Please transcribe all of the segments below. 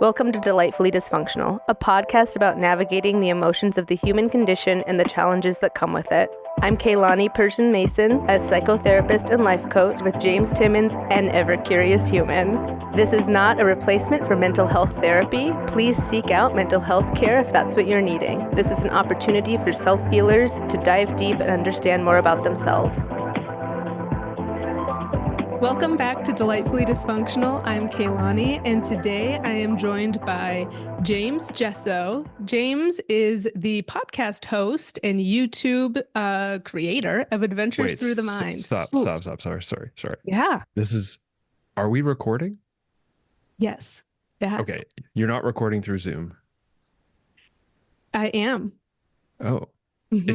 Welcome to Delightfully Dysfunctional, a podcast about navigating the emotions of the human condition and the challenges that come with it. I'm Kaylani Persian Mason, a psychotherapist and life coach with James Timmons, an ever-curious human. This is not a replacement for mental health therapy. Please seek out mental health care if that's what you're needing. This is an opportunity for self-healers to dive deep and understand more about themselves. Welcome back to Delightfully Dysfunctional. I'm Kaylani, and today I am joined by James Jesso. James is the podcast host and YouTube creator of Adventures Through the Mind. Stop. Sorry. Yeah. Are we recording? Yes. Yeah. Okay. You're not recording through Zoom. I am. Oh. Mm-hmm.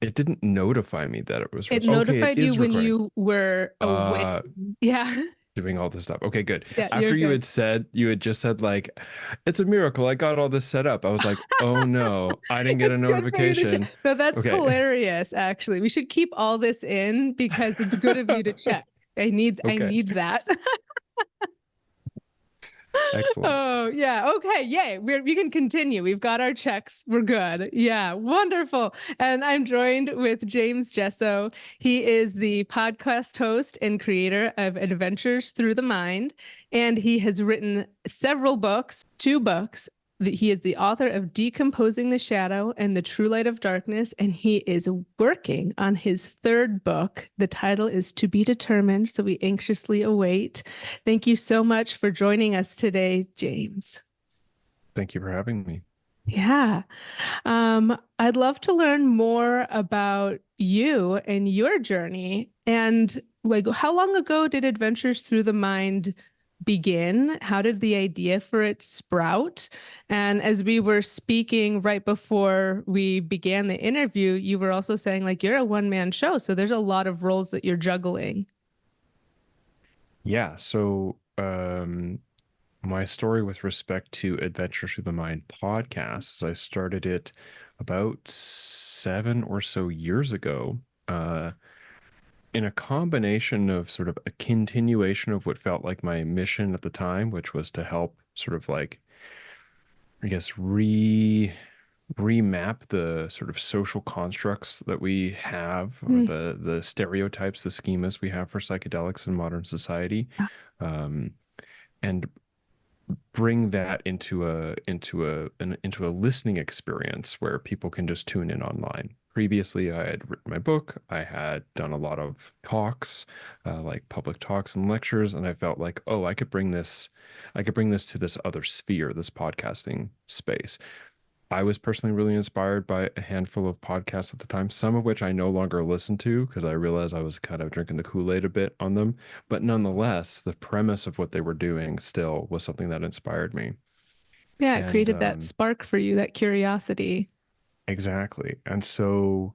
It didn't notify me that it was It notified you when recording. you were away. Yeah. Doing all this stuff. Okay, good. Yeah, After you good. had just said like, it's a miracle. I got all this set up. I was like, oh no, I didn't get a It's good for you to notification. No, that's Okay. hilarious, actually. We should keep all this in because it's good of you to check. I need that. Excellent. Oh, yeah. Okay. Yay. We can continue. We've got our checks. We're good. Yeah. Wonderful. And I'm joined with James Jesso. He is the podcast host and creator of Adventures Through the Mind. And he has written several books, 2 books. He is the author of Decomposing the Shadow and the True Light of Darkness, and he is working on his 3rd book. The title is To Be Determined, so we anxiously await. Thank you so much for joining us today, James. Thank you for having me. Yeah. I'd love to learn more about you and your journey. And like, how long ago did Adventures Through the Mind begin? How did the idea for it sprout? And as we were speaking right before we began the interview, you were also saying like you're a one-man show, so there's a lot of roles that you're juggling. Yeah. So, my story with respect to Adventure Through the Mind podcast is I started it about 7 or so years ago, in a combination of sort of a continuation of what felt like my mission at the time, which was to help sort of like, I guess, remap the sort of social constructs that we have, or the stereotypes, the schemas we have for psychedelics in modern society, um, and bring that into a listening experience where people can just tune in online. Previously, I had written my book. I had done a lot of talks, like public talks and lectures, and I felt like, oh, I could bring this to this other sphere, this podcasting space. I was personally really inspired by a handful of podcasts at the time, some of which I no longer listen to because I realized I was kind of drinking the Kool-Aid a bit on them. But nonetheless, the premise of what they were doing still was something that inspired me. Yeah, it And created that spark for you, that curiosity. exactly. And so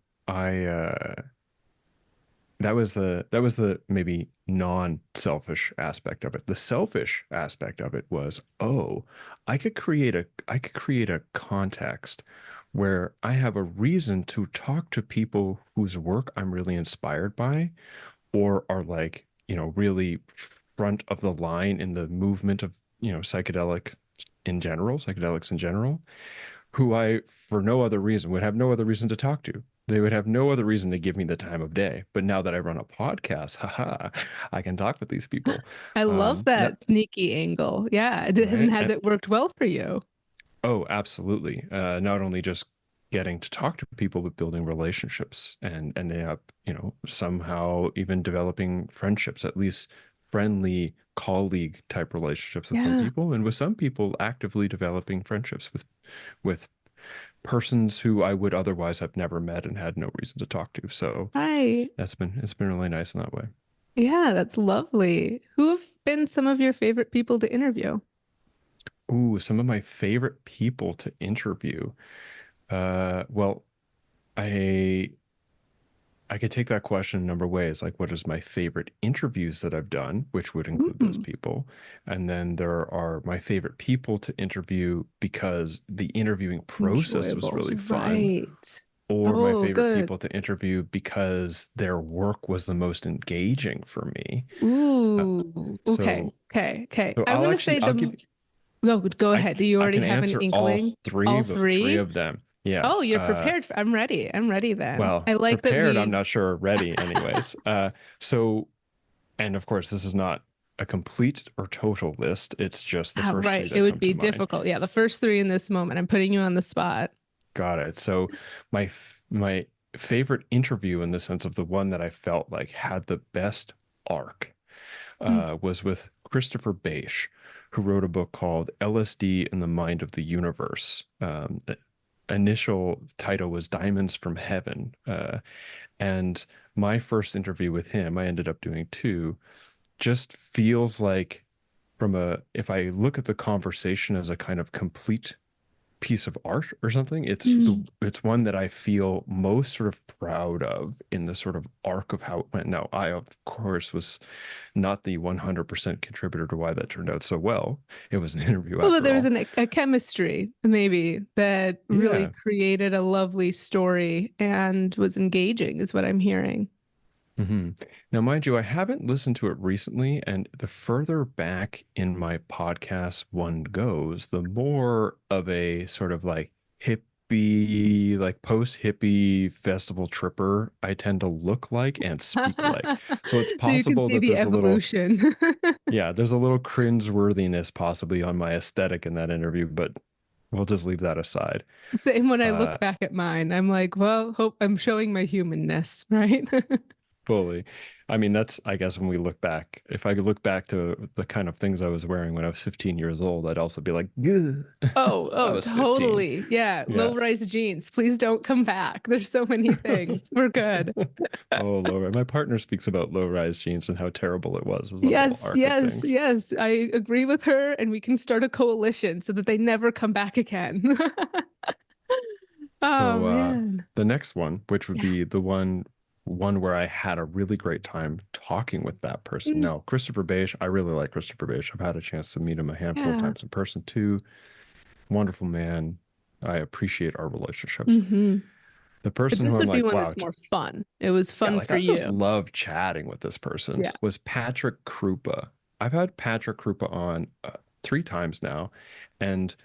that was the maybe non-selfish aspect of it. The selfish aspect of it was, oh, I could create a context where I have a reason to talk to people whose work I'm really inspired by, or are like, really front of the line in the movement of, psychedelics in general, who I, for no other reason, would have no other reason to talk to. They would have no other reason to give me the time of day. But now that I run a podcast, haha, I can talk with these people. I love Now, that sneaky angle. Yeah. right? Has it worked well for you? Oh, absolutely. Not only just getting to talk to people, but building relationships and ending up, somehow even developing friendships, at least friendly colleague type relationships with some Yeah. people, and with some people actively developing friendships with persons who I would otherwise have never met and had no reason to talk to. So Hi. it's been really nice in that way. Yeah, that's lovely. Who have been some of your favorite people to interview? Ooh, some of my favorite people to interview. Well, I I could take that question a number of ways. Like, what is my favorite interviews that I've done, which would include those Mm, people. And then there are my favorite people to interview because the interviewing process was enjoyable. really fun, Right. or my Oh, favorite good. people to interview because their work was the most engaging for me. Uh, Ooh. Okay. so, Okay. Okay. so I'm I'll gonna actually, say I'll give the you, Go I ahead. Do you I already can have an answer all inkling? three, All but three three? of them. Yeah. Oh, you're prepared. I'm ready. I'm ready then. Well, I like that prepared, I'm we, not sure ready anyways. So, and of course, this is not a complete or total list. It's just the first right. three It that would come be to mind. difficult. Yeah. The first three in this moment. I'm putting you on the spot. Got it. So my favorite interview in the sense of the one that I felt like had the best arc Mm. was with Christopher Beisch, who wrote a book called LSD in the Mind of the Universe. The initial title was Diamonds from Heaven. And my first interview with him, I ended up doing two, just feels like if I look at the conversation as a kind of complete piece of art or something, Mm. it's one that I feel most sort of proud of in the sort of arc of how it went. Now, I of course was not the 100% contributor to why that turned out so well. It was an interview Well, but after there was all. a chemistry maybe that really Yeah. created a lovely story and was engaging, is what I'm hearing. hmm Now, mind you, I haven't listened to it recently, and the further back in my podcast one goes, the more of a sort of like hippie, like post-hippie festival tripper I tend to look like and speak like. So it's So you can possible see that the there's a little, evolution. yeah, there's a little cringe-worthiness possibly on my aesthetic in that interview, but we'll just leave that aside. Same when I Uh, look back at mine. I'm like, well, hope I'm showing my humanness, right? Fully. I mean, that's, I guess, when we look back, if I could look back to the kind of things I was wearing when I was 15 years old, I'd also be like, "Ugh." I Oh, was 15. totally. Yeah, Yeah. low-rise jeans. Please don't come back. There's so many things. We're good. Oh, low. My partner speaks about low-rise jeans and how terrible it was. Is the whole Yes, arc of yes, things. yes. I agree with her, and we can start a coalition so that they never come back again. Oh So man. the next one, which would Yeah. be the one where I had a really great time talking with that person. Mm. Now, Christopher Beisch, I really like Christopher Beisch. I've had a chance to meet him a handful of Yeah. times in person too. Wonderful man. I appreciate our relationship. Hmm. The But person who this I'm would be like, one wow, that's more fun. It was yeah, fun like for I just you. love chatting with this person Yeah. was Patrick Krupa. I've had Patrick Krupa on three times now, and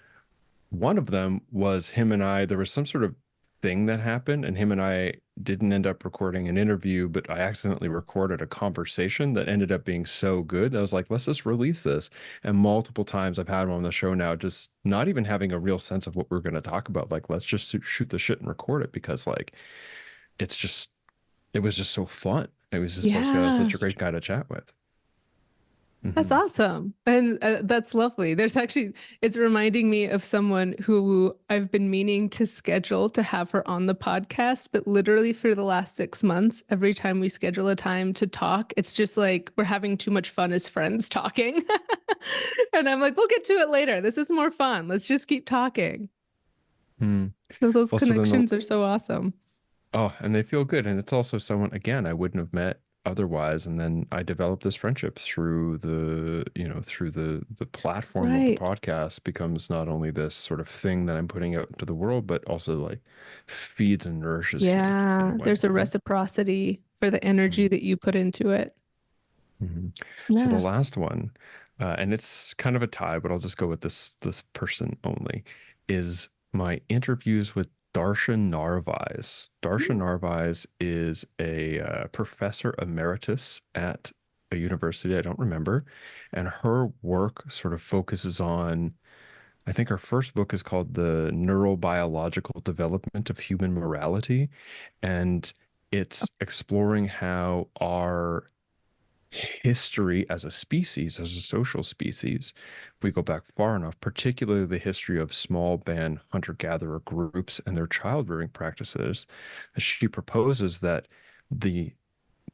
one of them was him and I. There was some sort of thing that happened, and him and I didn't end up recording an interview, but I accidentally recorded a conversation that ended up being so good that I was like, let's just release this. And multiple times I've had him on the show now, just not even having a real sense of what we're going to talk about. Like, let's just shoot the shit and record it because, like, it's just, it was just so fun. It was just Yeah. such a great guy to chat with. That's Hmm awesome. And that's lovely. It's reminding me of someone who I've been meaning to schedule to have her on the podcast, but literally for the last 6 months, every time we schedule a time to talk, it's just like we're having too much fun as friends talking. And I'm like, we'll get to it later. This is more fun. Let's just keep talking. Hmm. So those Well, so then connections are so awesome. oh, and they feel good. And it's also someone, again, I wouldn't have met otherwise. And then I developed this friendship through through the platform of the Right. podcast becomes not only this sort of thing that I'm putting out into the world, but also like feeds and nourishes me in a Yeah. way, There's a reciprocity for the energy that you put into it. Mm-hmm. So the Yeah. last one, and it's kind of a tie, but I'll just go with this person only, is my interviews with Darshan Narvaez. Darshan Narvaez is a professor emeritus at a university I don't remember, and her work sort of focuses on. I think her first book is called The Neurobiological Development of Human Morality, and it's exploring how our history as a species, as a social species, if we go back far enough, particularly the history of small band hunter-gatherer groups and their child rearing practices, she proposes that the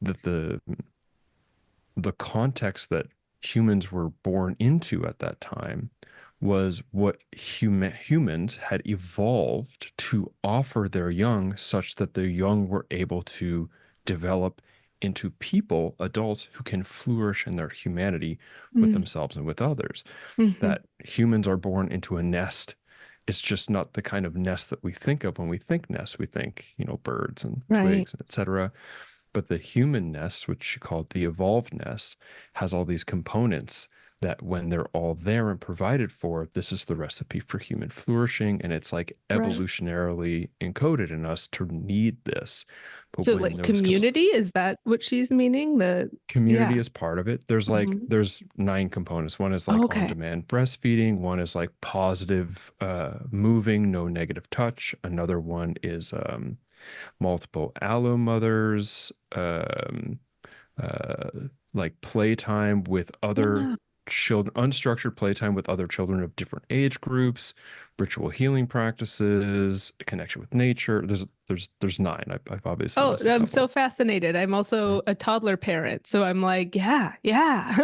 that the context that humans were born into at that time was what humans had evolved to offer their young such that their young were able to develop into people, adults who can flourish in their humanity with Mm. themselves and with others. Hmm. That humans are born into a nest. It's just not the kind of nest that we think of when we think nest. We think, birds and Right. twigs, etc. But the human nest, which she called the evolved nest, has all these components that when they're all there and provided for, this is the recipe for human flourishing. And it's like Right. evolutionarily encoded in us to need this. But So when like those community, is that what she's meaning? community Yeah. is part of it, there's like Mhm. there's 9 components. One is like Okay. on-demand breastfeeding, one is like positive moving, no negative touch. Another one is multiple allo mothers, uh, like playtime with other Yeah. children, unstructured playtime with other children of different age groups, ritual healing practices, connection with nature. There's 9. I've obviously Oh, missed a I'm so couple. fascinated. I'm also a toddler parent, so I'm like, yeah, yeah.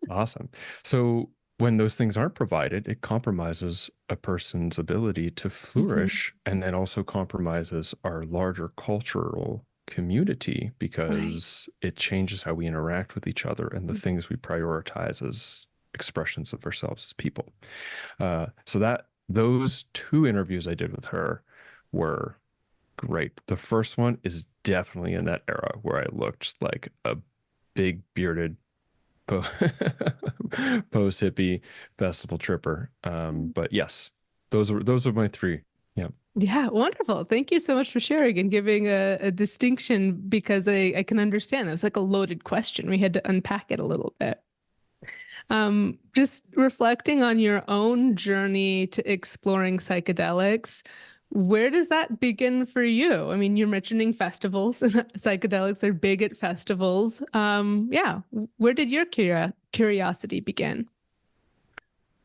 Awesome. So when those things aren't provided, it compromises a person's ability to Mhm. flourish, and then also compromises our larger cultural community Right. because it changes how we interact with each other and the things we prioritize as expressions of ourselves as people. So that those 2 interviews I did with her were great. The first one is definitely in that era where I looked like a big bearded po- post hippie festival tripper. But yes, those are my 3. Yeah. Yeah, wonderful. Thank you so much for sharing and giving a distinction because I can understand. That was like a loaded question. We had to unpack it a little bit. Just reflecting on your own journey to exploring psychedelics, where does that begin for you? I mean, you're mentioning festivals, and psychedelics are big at festivals. Yeah, where did your curiosity begin?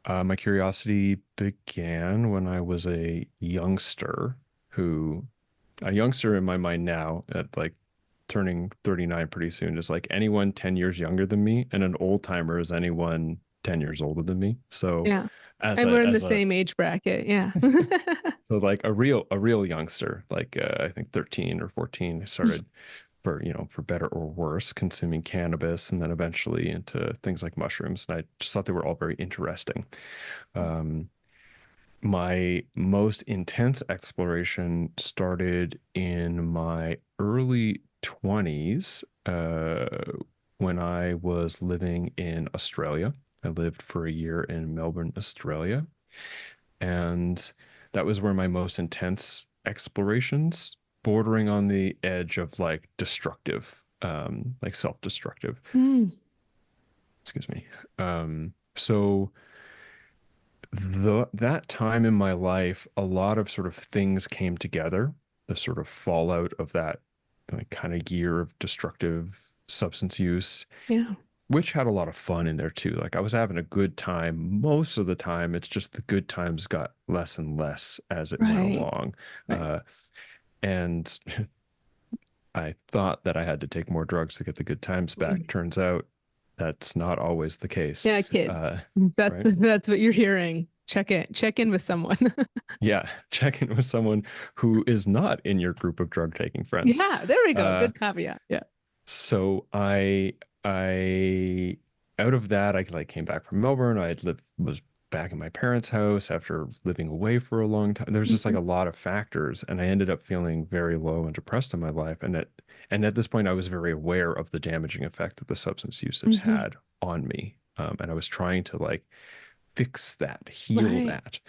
My curiosity began when I was who, a youngster in my mind now, at like turning 39 pretty soon, is like anyone 10 years younger than me, and an old timer is anyone 10 years older than me. So Yeah, as and we're a in the as a same age bracket. Yeah. so like a real youngster, like I think 13 or 14, I started for better or worse consuming cannabis, and then eventually into things like mushrooms, and I just thought they were all very interesting. Um, my most intense exploration started in my early 20s, when I was living in Australia. I lived for a year in Melbourne, Australia, and that was where my most intense explorations, bordering on the edge of like destructive, like self-destructive, Mm, excuse me. So that time in my life, a lot of sort of things came together. The sort of fallout of that like kind of year of destructive substance use, yeah. which had a lot of fun in there too. Like I was having a good time most of the time. It's just the good times got less and less as it went Right. along. Right. Uh, and I thought that I had to take more drugs to get the good times back. Turns out that's not always the Yeah, case. kids. That's Right? that's what you're hearing. Check in with someone. Yeah, check in with someone who is not in your group of drug taking friends. Yeah, there we go. Uh, Good caveat. Yeah. so I out of that I like came back from Melbourne. I had lived was back in my parents' house after living away for a long time. There's just like Mhm. a lot of factors, and I ended up feeling very low and depressed in my life. And at this point, I was very aware of the damaging effect that the substance usage Mhm. had on me, and I was trying to like fix that, heal Right. that.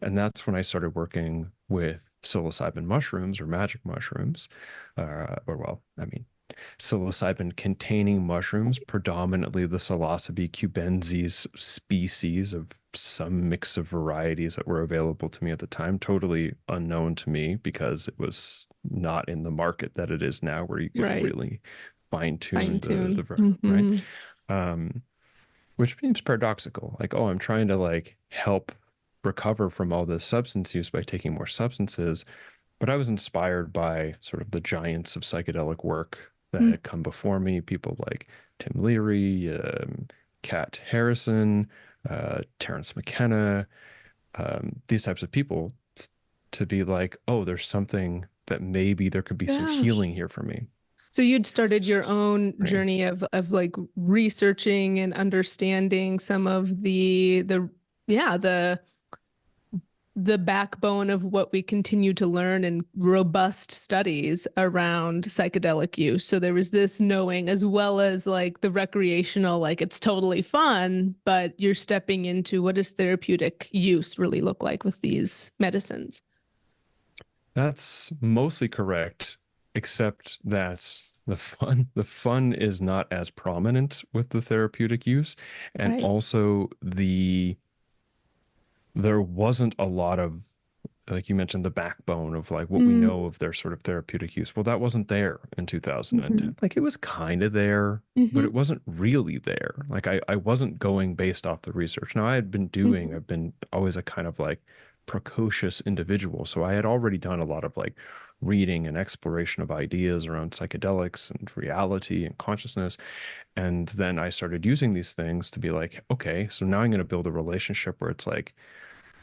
And that's when I started working with psilocybin mushrooms or magic mushrooms, or well, I mean, psilocybin containing mushrooms, predominantly the Psilocybe cubensis species of some mix of varieties that were available to me at the time, totally unknown to me because it was not in the market that it is now, where you could Right. really fine Fine tune tune. right. Hmm. Um, which seems paradoxical. Like, oh, I'm trying to like help recover from all this substance use by taking more substances. But I was inspired by sort of the giants of psychedelic work that had come before me, people like Tim Leary, Kat Harrison, Terrence McKenna, these types of people, to be like, oh, there's something that maybe there could be some Yeah. healing here for me. So you'd started your own Right. journey of like researching and understanding some of the yeah, the the backbone of what we continue to learn in robust studies around psychedelic use. So there was this knowing, as well as like the recreational, like it's totally fun, but you're stepping into what does therapeutic use really look like with these medicines? That's mostly correct, except that the fun is not as prominent with the therapeutic use, and Right. also there wasn't a lot of, like you mentioned, the backbone of like what we Mm, know of their sort of therapeutic use. Well, that wasn't there in 2010. mhm, Like it was kind of there, but mhm, it wasn't really there. Like I wasn't going based off the research. Now mhm. I've been always a kind of like precocious individual. So I had already done a lot of like reading and exploration of ideas around psychedelics and reality and consciousness. And then I started using these things to be like, okay, so now I'm going to build a relationship where it's like,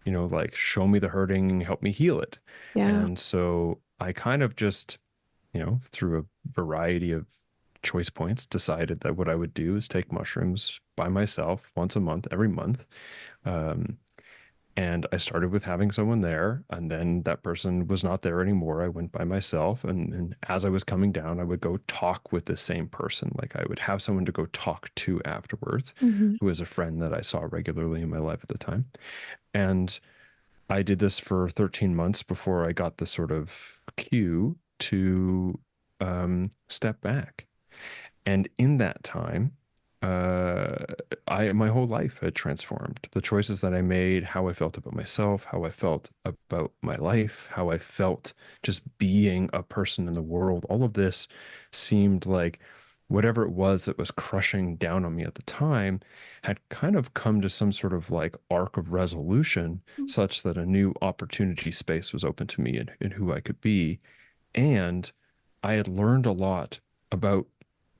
like show me the hurting, help me heal it. Yeah. And so I kind of just, through a variety of choice points, decided that what I would do is take mushrooms by myself once a month, every month. Um, and I started with having someone there, and then that person was not there anymore. I went by myself, and as I was coming down, I would go talk with the same person. Like I would have someone to go talk to afterwards, Mhm. who was a friend that I saw regularly in my life at the time. And I did this for 13 months before I got the sort of cue to step back. And in that time, uh, my whole life had transformed. The choices that I made, how I felt about myself, how I felt about my life, how I felt just being a person in the world, all of this seemed like whatever it was that was crushing down on me at the time had kind of come to some sort of like arc of resolution, such that a new opportunity space was open to me in who I could be. And I had learned a lot about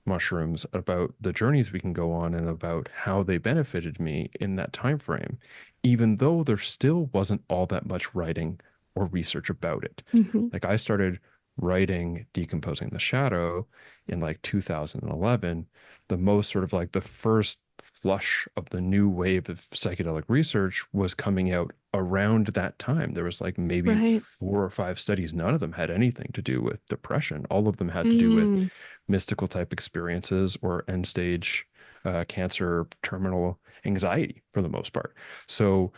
mushrooms, about the journeys we can go on, and about how they benefited me in that time frame, even though there still wasn't all that much writing or research about it. Mhm. Like I started writing Decomposing the Shadow in like 2011, the most sort of like the first flush of the new wave of psychedelic research was coming out around that time. There was like maybe Right. 4 or 5 studies. None of them had anything to do with depression. All of them had to do with Mm. mystical type experiences or end stage cancer, terminal anxiety for the most part. So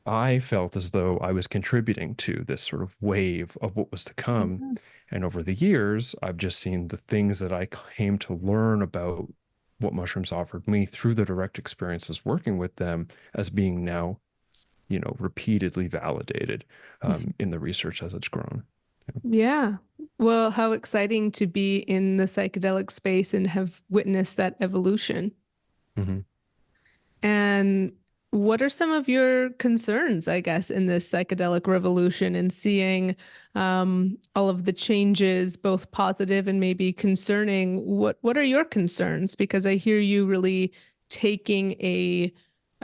I felt as though I was contributing to this sort of wave of what was to come. Yeah. And over the years, I've just seen the things that I came to learn about what mushrooms offered me through the direct experiences working with them as being now, repeatedly validated in the research as it's grown. Yeah. Well, how exciting to be in the psychedelic space and have witnessed that evolution. Hmm. And what are some of your concerns, I guess, in this psychedelic revolution and seeing all of the changes, both positive and maybe concerning? What are your concerns? Because I hear you really taking a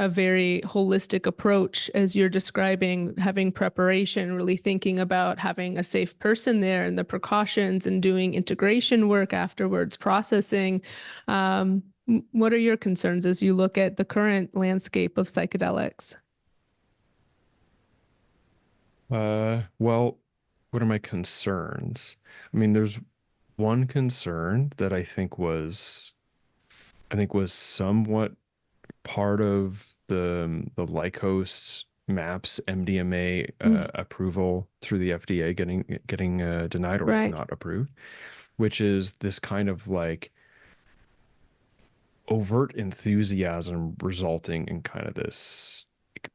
very holistic approach as you're describing, having preparation, really thinking about having a safe person there and the precautions and doing integration work afterwards, processing. What are your concerns as you look at the current landscape of psychedelics? Well, what are my concerns? I mean, there's one concern that I think was somewhat part of the Lycos MAPS MDMA Mm, approval through the FDA getting denied or right. not approved, which is this kind of like overt enthusiasm resulting in kind of this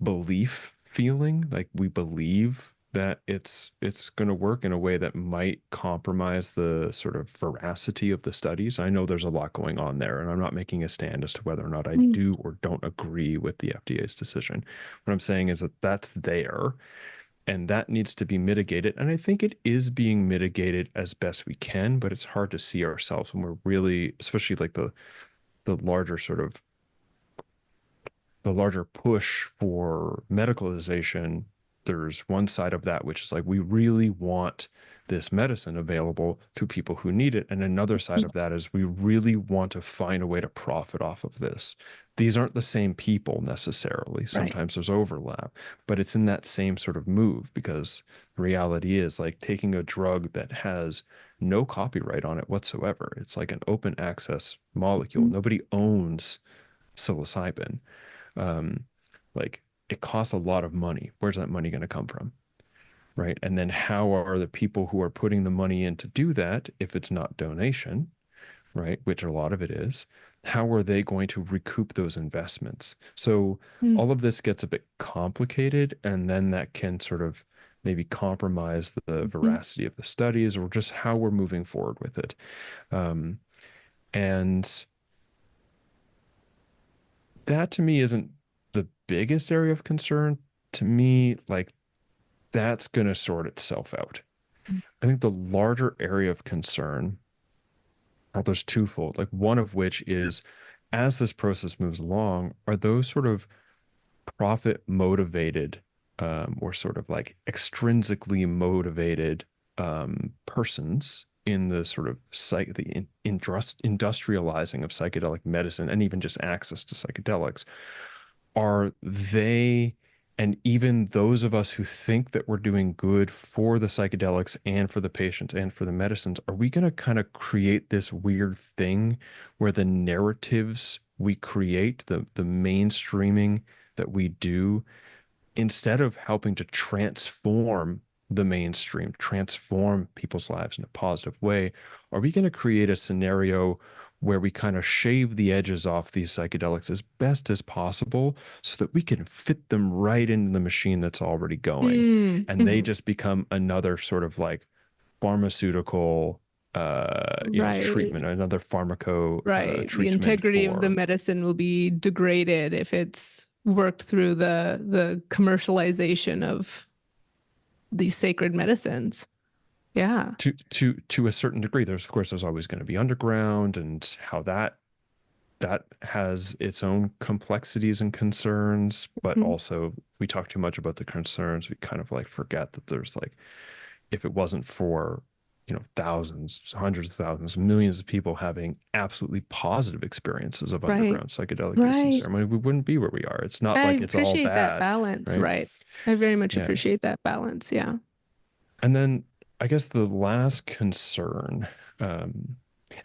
belief feeling, like we believe that it's going to work in a way that might compromise the sort of veracity of the studies. I know there's a lot going on there, and I'm not making a stand as to whether or not I Mm, do or don't agree with the FDA's decision. What I'm saying is that that's there, and that needs to be mitigated. And I think it is being mitigated as best we can, but it's hard to see ourselves when we're really, especially like the larger sort of the larger push for medicalization there's one side of that which is like we really want this medicine available to people who need it, and another side of that is we really want to find a way to profit off of this. These aren't the same people necessarily. Right. Sometimes there's overlap, but it's in that same sort of move, because the reality is like taking a drug that has no copyright on it whatsoever. It's like an open access molecule. Nobody owns psilocybin. Um, like it costs a lot of money. Where's that money going to come from? Right. And then how are the people who are putting the money in to do that, if it's not donation, right, which a lot of it is, how are they going to recoup those investments? So Mm. all of this gets a bit complicated, and then that can sort of maybe compromise the Mhm. veracity of the studies or just how we're moving forward with it. Um, and that to me isn't the biggest area of concern. To me, like that's going to sort itself out. I think the larger area of concern, well, there's twofold. Like one of which is, as this process moves along, are those sort of profit motivated, or sort of like extrinsically motivated persons in the sort of industrializing of psychedelic medicine and even just access to psychedelics, are they, and even those of us who think that we're doing good for the psychedelics and for the patients and for the medicines, are we going to kind of create this weird thing where the narratives we create, the mainstreaming that we do, instead of helping to transform the mainstream, transform people's lives in a positive way, are we going to create a scenario where we kind of shave the edges off these psychedelics as best as possible so that we can fit them right into the machine that's already going? Mm. And they Mhm. just become another sort of like pharmaceutical, Right. treatment, another pharmaco Right. The treatment integrity of the for. medicine will be degraded if it's worked through the commercialization of these sacred medicines. Yeah. To a certain degree. There's always going to be underground, and how that has its own complexities and concerns, but Mhm. also we talk too much about the concerns. We kind of like forget that there's like, if it wasn't for, thousands, hundreds of thousands, millions of people having absolutely positive experiences of Right. underground psychedelic use and Right. ceremony, we wouldn't be where we are. It's not I like it's all appreciate that bad, balance. right? Right. I very much Yeah. appreciate that balance. Yeah. And then I guess the last concern, um,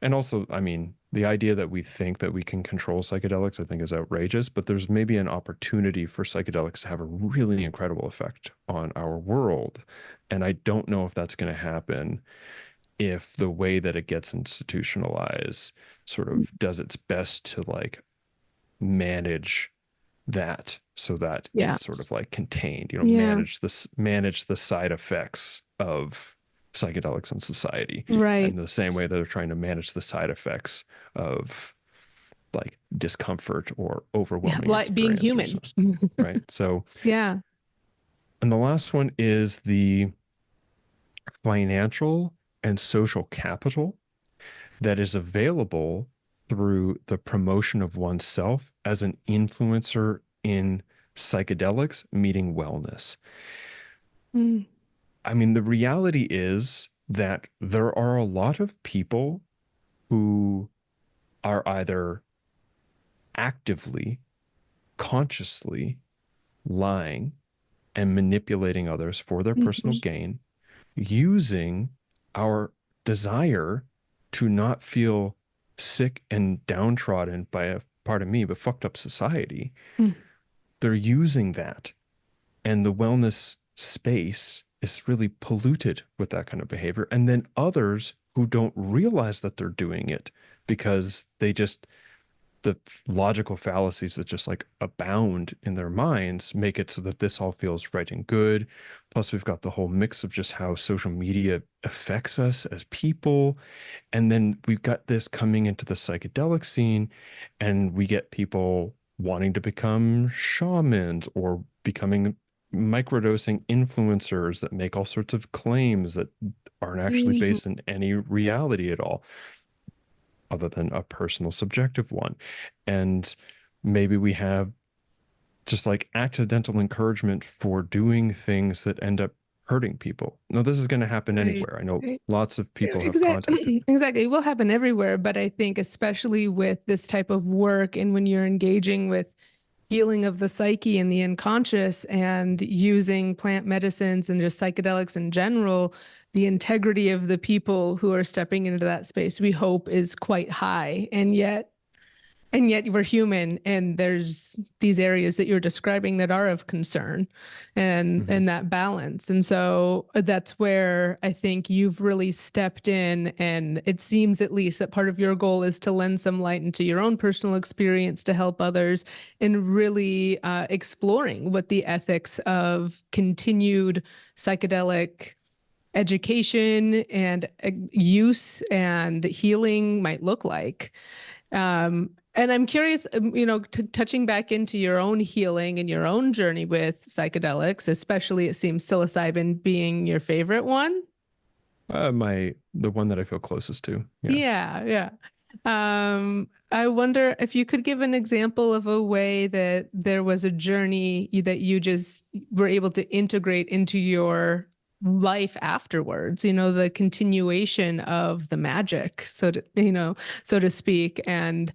and also, I mean, the idea that we think that we can control psychedelics, I think is outrageous, but there's maybe an opportunity for psychedelics to have a really incredible effect on our world. And I don't know if that's going to happen if the way that it gets institutionalized sort of does its best to like manage that so that Yeah. it's sort of like contained, Yeah. manage the side effects of psychedelics in society, Right. and the same way that they're trying to manage the side effects of like discomfort or Yeah. overwhelming Like being experience or human. something, right? So, Yeah. and the last one is the financial and social capital that is available through the promotion of oneself as an influencer in psychedelics meeting wellness. Mm. I mean, the reality is that there are a lot of people who are either actively, consciously lying and manipulating others for their personal Mhm. gain, using our desire to not feel sick and downtrodden by a, pardon me, but fucked up society. Mm. They're using that, and the wellness space is really polluted with that kind of behavior. And then others who don't realize that they're doing it because they just, the logical fallacies that just like abound in their minds make it so that this all feels right and good. Plus, we've got the whole mix of just how social media affects us as people. And then we've got this coming into the psychedelic scene, and we get people wanting to become shamans or becoming microdosing influencers that make all sorts of claims that aren't actually Mhm. based in any reality at all, other than a personal subjective one. And maybe we have just like accidental encouragement for doing things that end up hurting people. Now, this is going to happen Right. anywhere. I know Right. lots of people have contacted. Exactly. Exactly. It will happen everywhere, but I think especially with this type of work and when you're engaging with healing of the psyche and the unconscious and using plant medicines and just psychedelics in general, the integrity of the people who are stepping into that space, we hope, is quite high. And yet we're human, and there's these areas that you're describing that are of concern, and Mhm. and that balance. And so that's where I think you've really stepped in, and it seems at least that part of your goal is to lend some light into your own personal experience to help others, and really exploring what the ethics of continued psychedelic education and use and healing might look like. And I'm curious, touching back into your own healing and your own journey with psychedelics, especially it seems psilocybin being your favorite one. The one that I feel closest to. Yeah. Yeah, yeah. I wonder if you could give an example of a way that there was a journey that you just were able to integrate into your life afterwards, the continuation of the magic, so to speak, and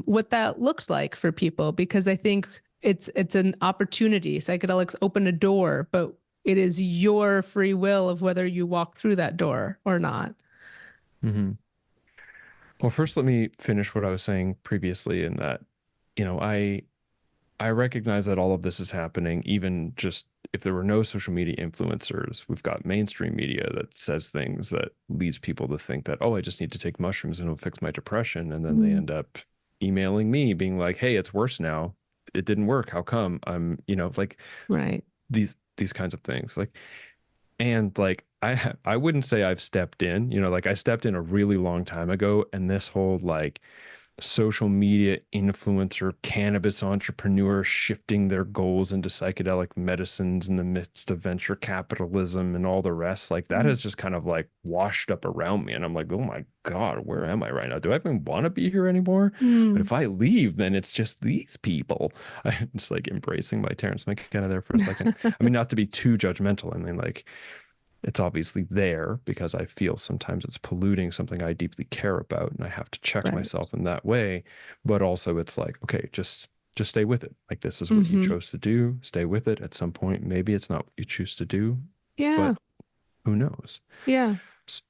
what that looked like for people, because I think it's an opportunity. Psychedelics open a door, but it is your free will of whether you walk through that door or not. Hmm. Well, first, let me finish what I was saying previously in that, you know, I recognize that all of this is happening, even just if there were no social media influencers. We've got mainstream media that says things that leads people to think that, oh, I just need to take mushrooms and it'll fix my depression. And then they Mm. end up emailing me being like, hey, it's worse now. It didn't work. How come? Like Right. these kinds of things. And I wouldn't say I've stepped in, like I stepped in a really long time ago, and this whole like social media influencer, cannabis entrepreneur shifting their goals into psychedelic medicines in the midst of venture capitalism and all the rest, like that Mm. has just kind of like washed up around me. And I'm like, oh my God, where am I right now? Do I even want to be here anymore? But Mm. if I leave, then it's just these people. I'm just like embracing my Terrence McKenna there for a second. I mean, not to be too judgmental. I mean, like, it's obviously there because I feel sometimes it's polluting something I deeply care about, and I have to check Right. myself in that way. But also it's like, okay, just stay with it. Like this is what you Hmm. chose to do. Stay with it. At some point, maybe it's not what you choose to do, Yeah. but who knows? Yeah.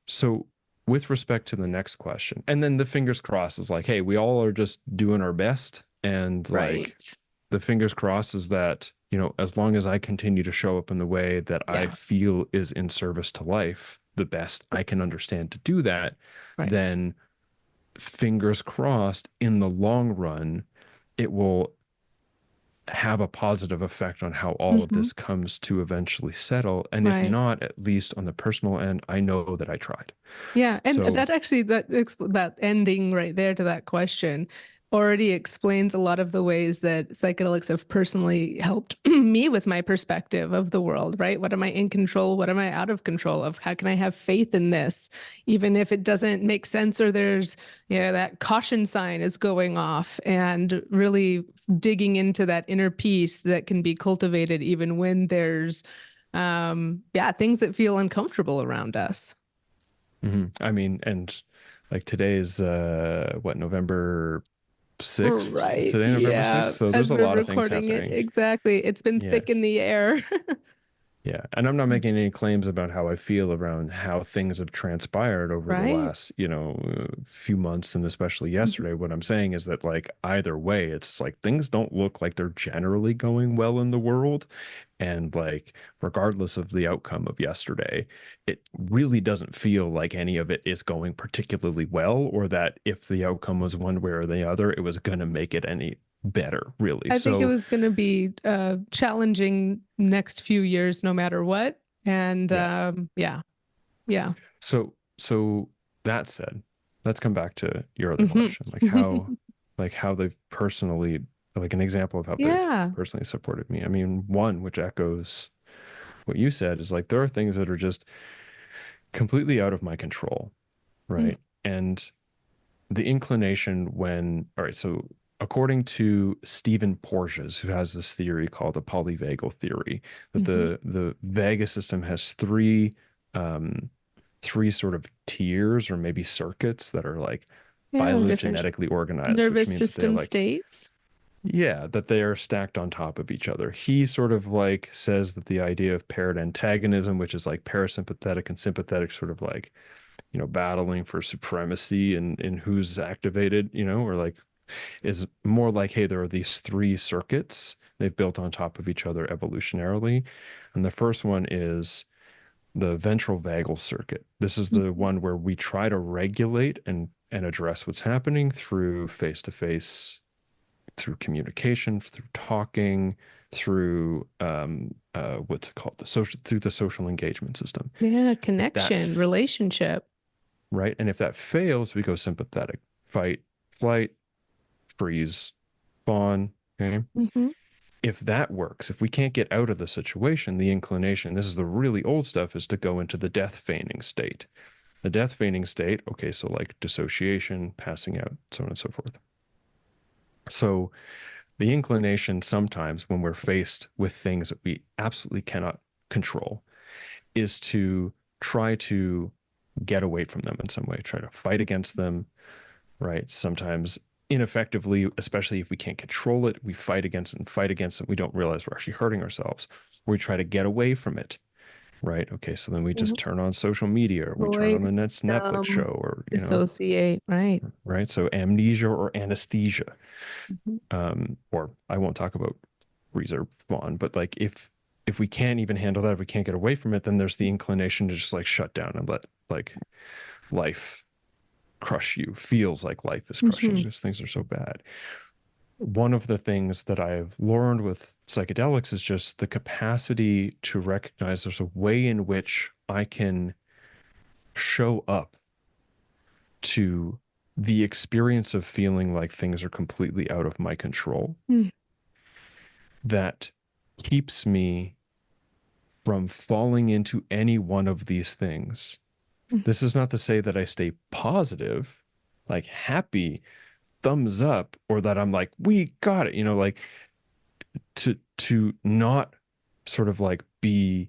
So with respect to the next question, and then the fingers crossed is like, hey, we all are just doing our best. And like Right. the fingers crossed is that, as long as I continue to show up in the way that I Yeah. feel is in service to life, the best I can understand to do that, Right. then fingers crossed in the long run, it will have a positive effect on how all of Hmm. this comes to eventually settle. And if Right. not, at least on the personal end, I know that I tried. Yeah, and So, that actually that ending right there to that question already explains a lot of the ways that psychedelics have personally helped me with my perspective of the world, right? What am I in control? What am I out of control of? How can I have faith in this, even if it doesn't make sense or there's, that caution sign is going off, and really digging into that inner peace that can be cultivated even when there's, things that feel uncomfortable around us. I mean, and like today is what, November 6th? Is Right. today November 6th? Yeah. So As there's a we're lot of things recording it. happening. Exactly. It's been Yeah. thick in the air. Yeah. And I'm not making any claims about how I feel around how things have transpired over the Right. last, few months, and especially yesterday. What I'm saying is that like either way, it's like things don't look like they're generally going well in the world. And like, regardless of the outcome of yesterday, it really doesn't feel like any of it is going particularly well, or that if the outcome was one way or the other, it was going to make it any better, really. I think it So, was going to be challenging next few years, no matter what. And yeah. yeah. Yeah. So that said, let's come back to your other Hmm. question, like how they've personally, like an example of how they've Yeah. personally supported me. I mean, one which echoes what you said is like there are things that are just completely out of my control, Mm. right? And the inclination when, all right, so according to Stephen Porges, who has this theory called the polyvagal theory, that Hmm. the vagus system has um, three sort of tiers or maybe circuits that are like Yeah, different phylogenetically organized, which nervous means that they're system like, states. yeah, that they are stacked on top of each other. He sort of like says that the idea of paired antagonism, which is like parasympathetic and sympathetic, sort of like, battling for supremacy and in who's activated, or like is more like, hey, there are these three circuits they've built on top of each other evolutionarily. And the first one is the ventral vagal circuit. This is the Mhm. one where we try to regulate and address what's happening through face to face, through communication, through talking, through what's it called, through the social engagement system. Yeah, If that connection, relationship. right, and if that fails, we go sympathetic, fight, flight, freeze, fawn. Okay. Hmm. If that works, if we can't get out of the situation, the inclination, this is the really old stuff, is to go into the death feigning state. The death feigning state, okay, so like dissociation, passing out, so on and so forth. So the inclination sometimes when we're faced with things that we absolutely cannot control is to try to get away from them in some way, try to fight against them, right? Sometimes ineffectively, especially if we can't control it, we fight against it and fight against it. We don't realize we're actually hurting ourselves. We try to get away from it, right? Okay, so then we just turn on social media or we turn on Avoid, the next Netflix show or, dissociate, right? right? So amnesia or anesthesia. Mhm. Or I won't talk about freeze or fawn, but like if we can't even handle that, if we can't get away from it, then there's the inclination to just like shut down and let like life crush you. Feels like life is crushing Mhm. because things are so bad. One of the things that I've learned with psychedelics is just the capacity to recognize there's a way in which I can show up to the experience of feeling like things are completely out of my control Mm. that keeps me from falling into any one of these things. Mm. This is not to say that I stay positive, like happy, thumbs up, or that I'm like, we got it, like to not sort of like be,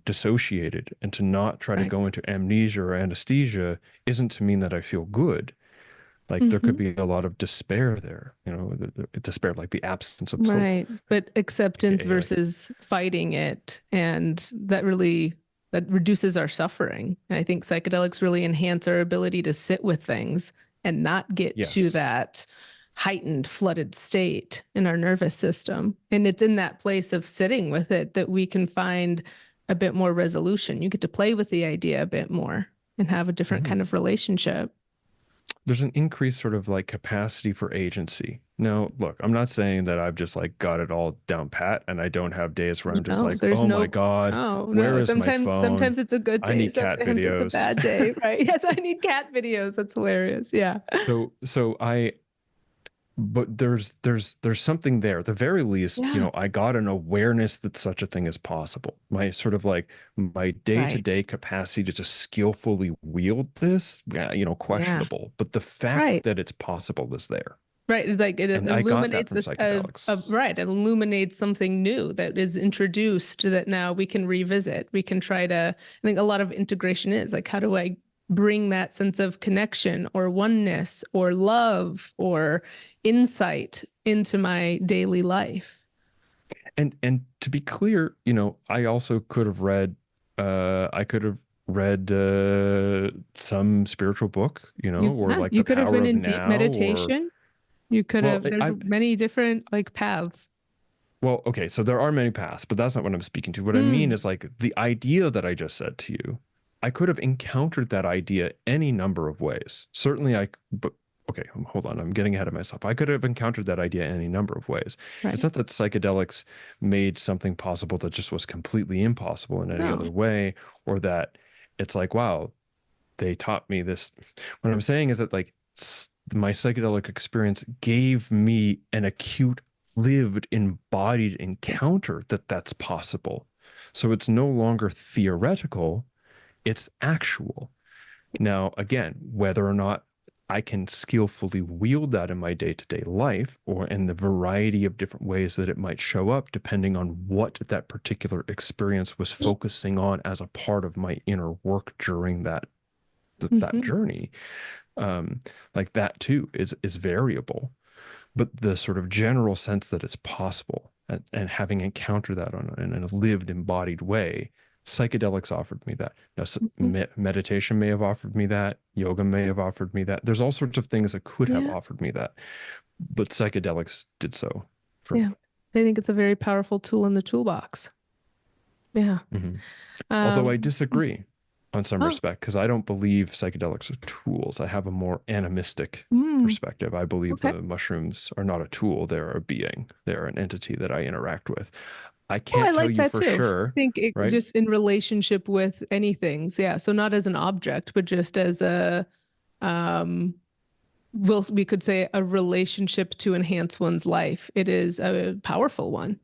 dissociated and to not try to Right. go into amnesia or anesthesia isn't to mean that I feel good. Like there could Hmm. be a lot of despair there, despair, like the absence of hope, Right. But acceptance aka like, versus fighting it. And that reduces our suffering. And I think psychedelics really enhance our ability to sit with things and not get to yes. that heightened, flooded state in our nervous system. And it's in that place of sitting with it that we can find a bit more resolution. You get to play with the idea a bit more and have a different Mhm. kind of relationship. There's an increased sort of like capacity for agency. Now, look, I'm not saying that I've just like got it all down pat and I don't have days where I'm just No, like, there's oh my no, God, oh where no. is my phone? Sometimes it's a good I day. need cat Sometimes it's a videos. bad day, right? Yes, I need cat videos. That's hilarious. Yeah. So but there's something there. At the very least, Yeah. I got an awareness that such a thing is possible. My sort of like my day-to-day Right. capacity to just skillfully wield this, yeah, Yeah. questionable. But the fact Right. that it's possible is there. Right. It's like it And I got that illuminates from this, psychedelics. right. It illuminates something new that is introduced that now we can revisit. We can try to, I think a lot of integration is like, how do I bring that sense of connection or oneness or love or insight into my daily life? And to be clear, I also could have read I could have read some spiritual book, or like You The could have Power been of in deep Now or meditation. You could well, have, there's I many different like paths. well, okay, so there are many paths, but that's not what I'm speaking to. What I mean Mm. is like the idea that I just said to you, I could have encountered that idea any number of ways. Certainly but okay, hold on, I'm getting ahead of myself. I could have encountered that idea any number of ways. It's Right. not that psychedelics made something possible that just was completely impossible in any No. other way, or that it's like, wow, they taught me this. What I'm saying is that like my psychedelic experience gave me an acute, lived, embodied encounter that that's possible. So it's no longer theoretical, it's actual. Now, again, whether or not I can skillfully wield that in my day-to-day life, or in the variety of different ways that it might show up, depending on what that particular experience was focusing on as a part of my inner work during that Hmm. journey. Like that too is variable, but the sort of general sense that it's possible, and having encountered that in a lived, embodied way, psychedelics offered me that. Now, Hmm. meditation may have offered me that. Yoga may have offered me that. There's all sorts of things that could have Yeah. offered me that, but psychedelics did so for Yeah. me. I think it's a very powerful tool in the toolbox. Yeah. Hmm. Although I Um, disagree on some oh, respect, because I don't believe psychedelics are tools. I have a more animistic mm, perspective. I believe okay. the mushrooms are not a tool. They're a being. They're an entity that I interact with. I Oh, I can't tell like you that for too. I sure, think it right? just in relationship with anything. So, yeah. So not as an object, but just as a, um, we could say a relationship to enhance one's life. It is a powerful one.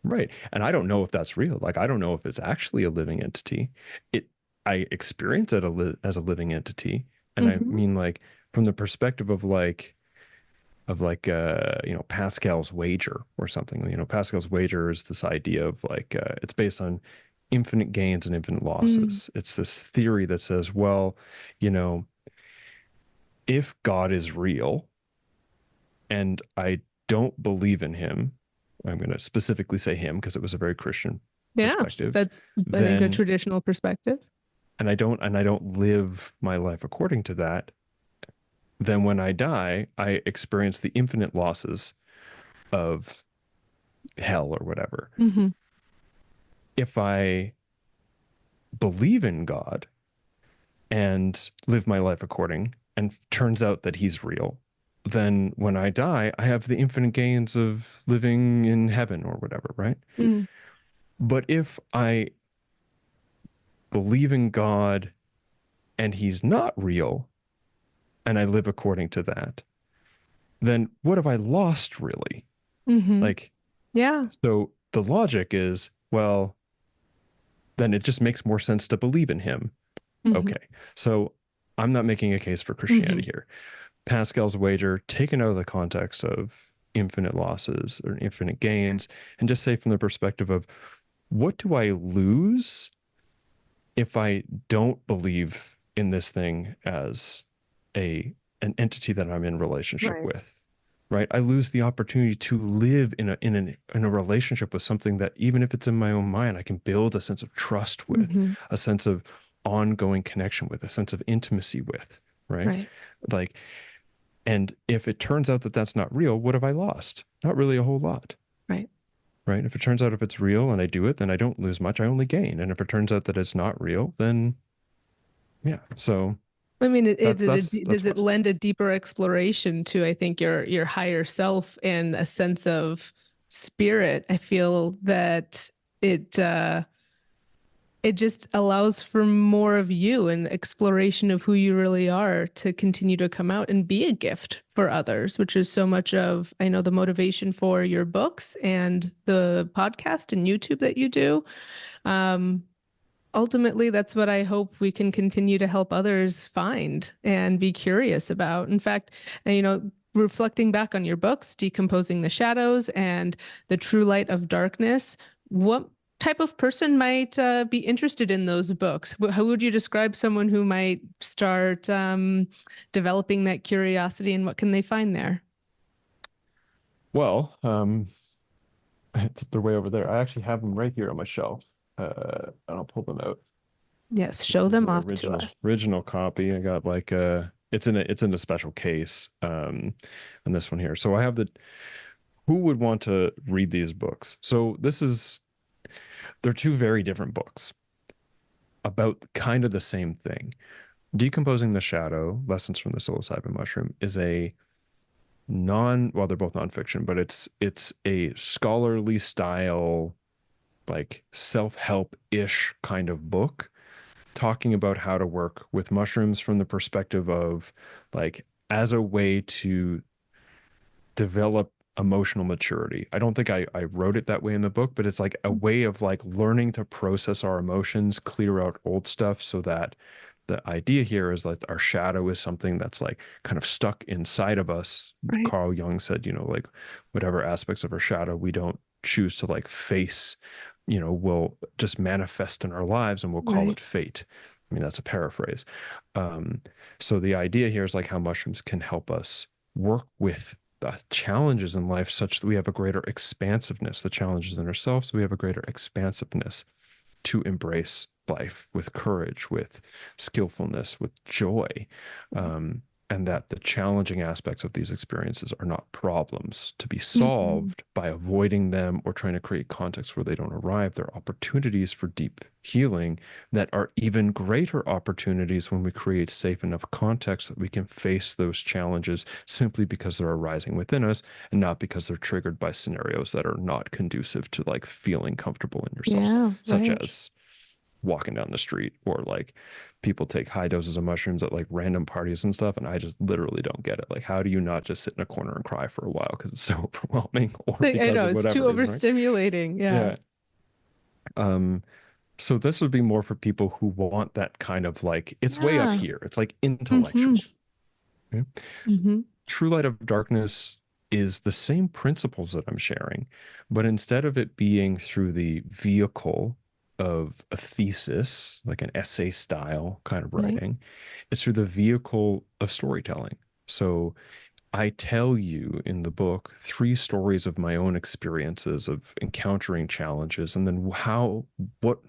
Right. And I don't know if that's real. Like, I don't know if it's actually a living entity. It, I experience it as a living entity. And I Hmm. mean, like, from the perspective of Pascal's wager or something. Pascal's wager is this idea of like, it's based on infinite gains and infinite Mm. losses. It's this theory that says, well, you know, if God is real and I don't believe in him, I'm going to specifically say him because it was a very Christian Yeah, perspective, that's, I think, a then, traditional perspective. and I don't live my life according to that, then when I die, I experience the infinite losses of hell or whatever. Hmm. If I believe in God and live my life according, and turns out that he's real, then when I die, I have the infinite gains of living in heaven or whatever, right? Mm. But if I believe in God and he's not real, and I live according to that, then what have I lost really? Hmm. Like, Yeah. so the logic is, well, then it just makes more sense to believe in him. Hmm. Okay. So I'm not making a case for Hmm. Christianity here. Pascal's wager, taken out of the context of infinite losses or infinite gains, and just say from the perspective of what do I lose if I don't believe in this thing as an entity that I'm in relationship Right. with, right? I lose the opportunity to live in a relationship with something that, even if it's in my own mind, I can build a sense of trust with, Hmm. a sense of ongoing connection with, a sense of intimacy with, right? Right. Like, and if it turns out that that's not real, what have I lost? Not really a whole lot, Right. right? If it turns out if it's real and I do it, then I don't lose much. I only gain. And if it turns out that it's not real, then yeah. So I mean, that's does that's it what. lend a deeper exploration to, I think, your higher self and a sense of spirit? I feel that it it just allows for more of you and exploration of who you really are to continue to come out and be a gift for others, which is so much of, I know, the motivation for your books and the podcast and YouTube that you do. Um, Ultimately, that's what I hope we can continue to help others find and be curious about. In fact, reflecting back on your books, Decomposing the Shadows and The True Light of Darkness, what type of person might be interested in those books? How would you describe someone who might start developing that curiosity, and what can they find there? Well, they're way over there. I actually have them right here on my shelf. And I'll pull them out. Yes, This show is them the off to original us. original copy. I got like it's in a special case. And this one here. So I have the who would want to read these books? So they're two very different books about kind of the same thing. Decomposing the Shadow, Lessons from the Psilocybin Mushroom, is a well, they're both nonfiction, but it's a scholarly style, like self-help-ish kind of book, talking about how to work with mushrooms from the perspective of like as a way to develop emotional maturity. I don't think I wrote it that way in the book, but it's like a way of like learning to process our emotions, clear out old stuff so that the idea here is that our shadow is something that's like kind of stuck inside of us. Right. Carl Jung said, like whatever aspects of our shadow we don't choose to like face, will just manifest in our lives, and we'll call Right. it fate. I mean, that's a paraphrase. Um, so the idea here is like how mushrooms can help us work with the challenges in life such that we have a greater expansiveness, the challenges in ourselves, so we have a greater expansiveness to embrace life with courage, with skillfulness, with joy. And that the challenging aspects of these experiences are not problems to be Mhm. solved by avoiding them or trying to create contexts where they don't arrive. They're opportunities for deep healing that are even greater opportunities when we create safe enough context that we can face those challenges simply because they're arising within us and not because they're triggered by scenarios that are not conducive to like feeling comfortable in yourself, Yeah, such right. as walking down the street, or like people take high doses of mushrooms at like random parties and stuff, and I just literally don't get it. Like, how do you not just sit in a corner and cry for a while because it's so overwhelming, or I because know of it's too whatever reason, right? overstimulating. Yeah. Yeah. um so this would be more for people who want that kind of like, it's way up Yeah. here, it's like Mm-hmm. intellectual. Okay? Mm-hmm. True Light of Darkness is the same principles that I'm sharing, but instead of it being through the vehicle of a thesis, like an essay style kind of Right. writing, it's through the vehicle of storytelling. So I tell you in the book 3 stories of my own experiences of encountering challenges, and then what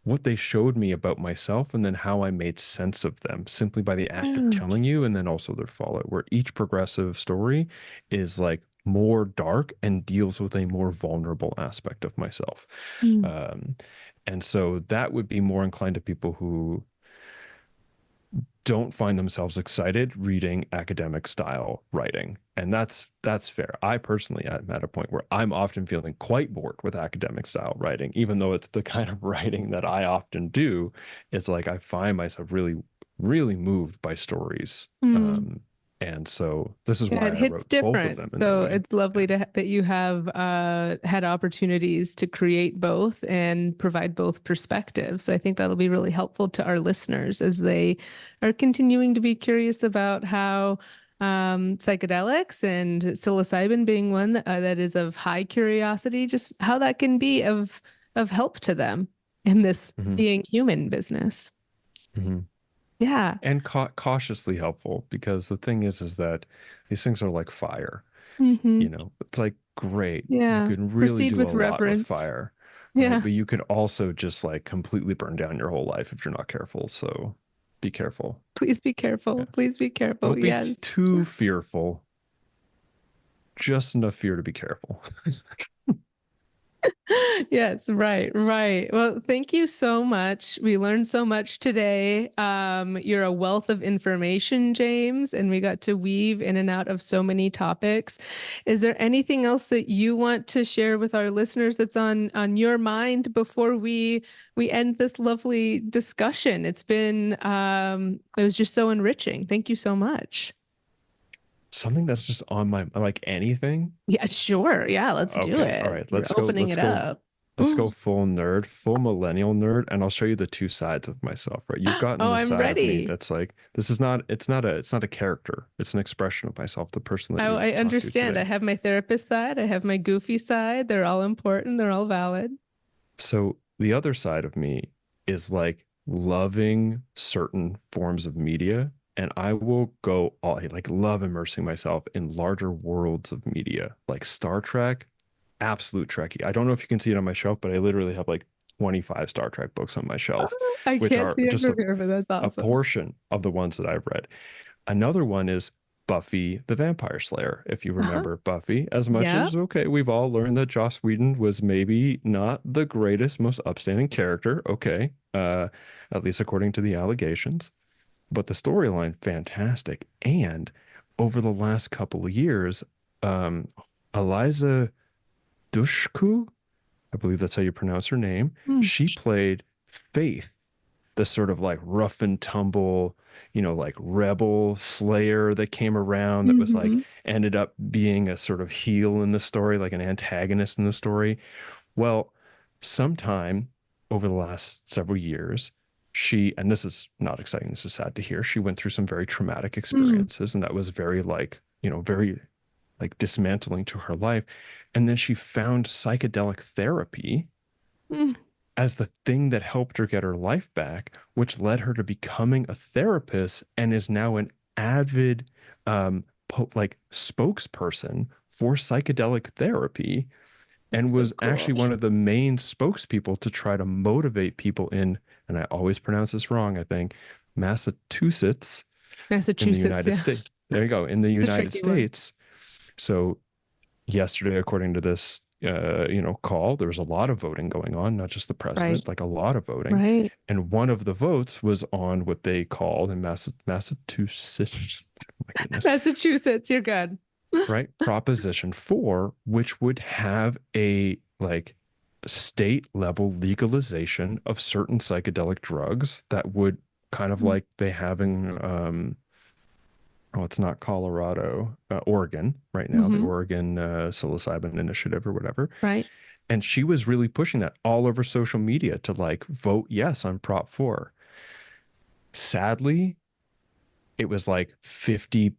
what they showed me about myself, and then how I made sense of them simply by the act of Yeah. telling you, and then also their fallout, where each progressive story is like more dark and deals with a more vulnerable aspect of myself. Mm. Um, and so that would be more inclined to people who don't find themselves excited reading academic style writing. And that's fair. I personally am at a point where I'm often feeling quite bored with academic style writing, even though it's the kind of writing that I often do. It's like I find myself really, really moved by stories. Mm. And so this is Yeah, why it I hits wrote both of different. them in a So way. it's lovely Yeah. that you have had opportunities to create both and provide both perspectives. So I think that'll be really helpful to our listeners as they are continuing to be curious about how psychedelics, and psilocybin being one that is of high curiosity, just how that can be of help to them in this Mhm. being human business. Mhm. Yeah. And cautiously helpful, because the thing is that these things are like fire. Hmm. It's like great. You Yeah. can really Proceed do a with lot with reverence. fire, right? Yeah. But you could also just like completely burn down your whole life if you're not careful. So be careful. Please be careful. Yeah. Please be careful. Don't be Yes. too fearful, just enough fear to be careful. Yes, right, right. Well, thank you so much. We learned so much today. You're a wealth of information, James, and we got to weave in and out of so many topics. Is there anything else that you want to share with our listeners that's on your mind before we end this lovely discussion? It was just so enriching. Thank you so much. Something that's just on my, like anything. Yeah, sure. Yeah, let's do Okay. All it. right. We're Let's go. opening Let's it go. up. Let's go full nerd, full millennial nerd, and I'll show you the 2 sides of myself, right? You've gotten Oh, the I'm side of me ready. that's like, this is not, it's not a character. It's an expression of myself, the person that Oh, you I talked to understand. I today. have my therapist side. I have my goofy side. They're all important. They're all valid. So the other side of me is like loving certain forms of media, and I will go all, I like love immersing myself in larger worlds of media, like Star Trek, absolute Trekkie. I don't know if you can see it on my shelf, but I literally have like 25 Star Trek books on my shelf, I which can't are see it just from here, but that's a awesome. portion of the ones that I've read. Another one is Buffy the Vampire Slayer. If you Uh-huh. remember Buffy, as much Yeah. as, okay, we've all learned that Joss Whedon was maybe not the greatest, most upstanding character, okay, at least according to the allegations, but the storyline, fantastic. And over the last couple of years, um, Eliza Dushku, I believe that's how you pronounce her name, Hmm. she played Faith, the sort of like rough and tumble, like rebel slayer that came around that was like Mm-hmm. ended up being a sort of heel in the story, like an antagonist in the story. Well, sometime over the last several years, and this is not exciting, this is sad to hear, she went through some very traumatic Mm, experiences, and that was very like, very like dismantling to her life. And then she found psychedelic therapy mm. as the thing that helped her get her life back, which led her to becoming a therapist and is now an avid like spokesperson for psychedelic therapy, and So was cool. actually one of the main spokespeople to try to motivate people in, and I always pronounce this wrong, I think, Massachusetts in the Massachusetts, United yeah. States. There you go, in the The United tricky one. States. So yesterday, according to this, call, there was a lot of voting going on, not just the Right. president, like a lot of voting. Right. And one of the votes was on what they called in Massachusetts, oh my goodness, Massachusetts, you're good. right? Proposition 4, which would have a like state level legalization of certain psychedelic drugs that would kind of like they having oh, it's not Colorado, Oregon right now, the Mm-hmm. Oregon psilocybin initiative or whatever. Right. And she was really pushing that all over social media to like vote yes on Prop 4. Sadly, it was like 53%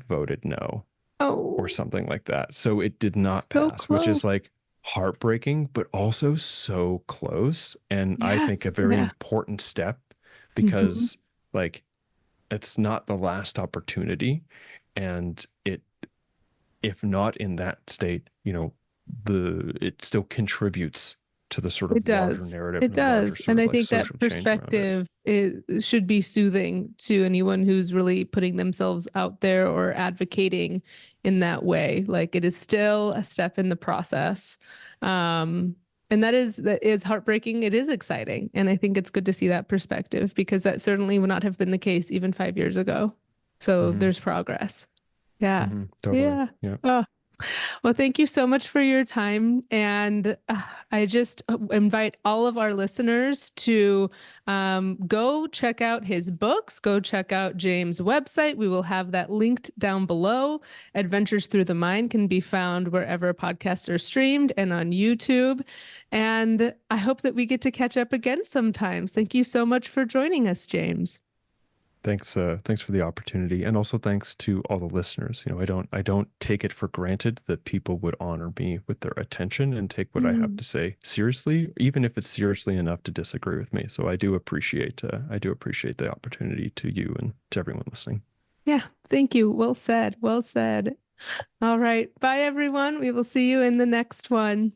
voted no or Oh, something like that. So it did not so pass, which is like close. heartbreaking, but also so close. And I think a Yes. very Yeah. important step, Mm-hmm. because like it's not the last opportunity. And it, if not in that state, it still contributes to the sort It of larger does. narrative It and the larger does. sort And of I like think that social change around it. perspective should be soothing to anyone who's really putting themselves out there or advocating in that way. Like it is still a step in the process. Um, and that is heartbreaking. It is exciting. And I think it's good to see that perspective because that certainly would not have been the case even 5 years ago. So Hmm. there's progress. Yeah. Totally. Yeah. Yeah. Oh, well, thank you so much for your time. And I just invite all of our listeners to go check out his books, go check out James' website. We will have that linked down below. Adventures Through the Mind can be found wherever podcasts are streamed and on YouTube. And I hope that we get to catch up again sometimes. Thank you so much for joining us, James. Thanks for the opportunity, and also thanks to all the listeners. I don't take it for granted that people would honor me with their attention and take what I have Mm. to say seriously, even if it's seriously enough to disagree with me. So I do appreciate the opportunity, to you and to everyone listening. Yeah, thank you. Well said. Well said. All right. Bye, everyone. We will see you in the next one.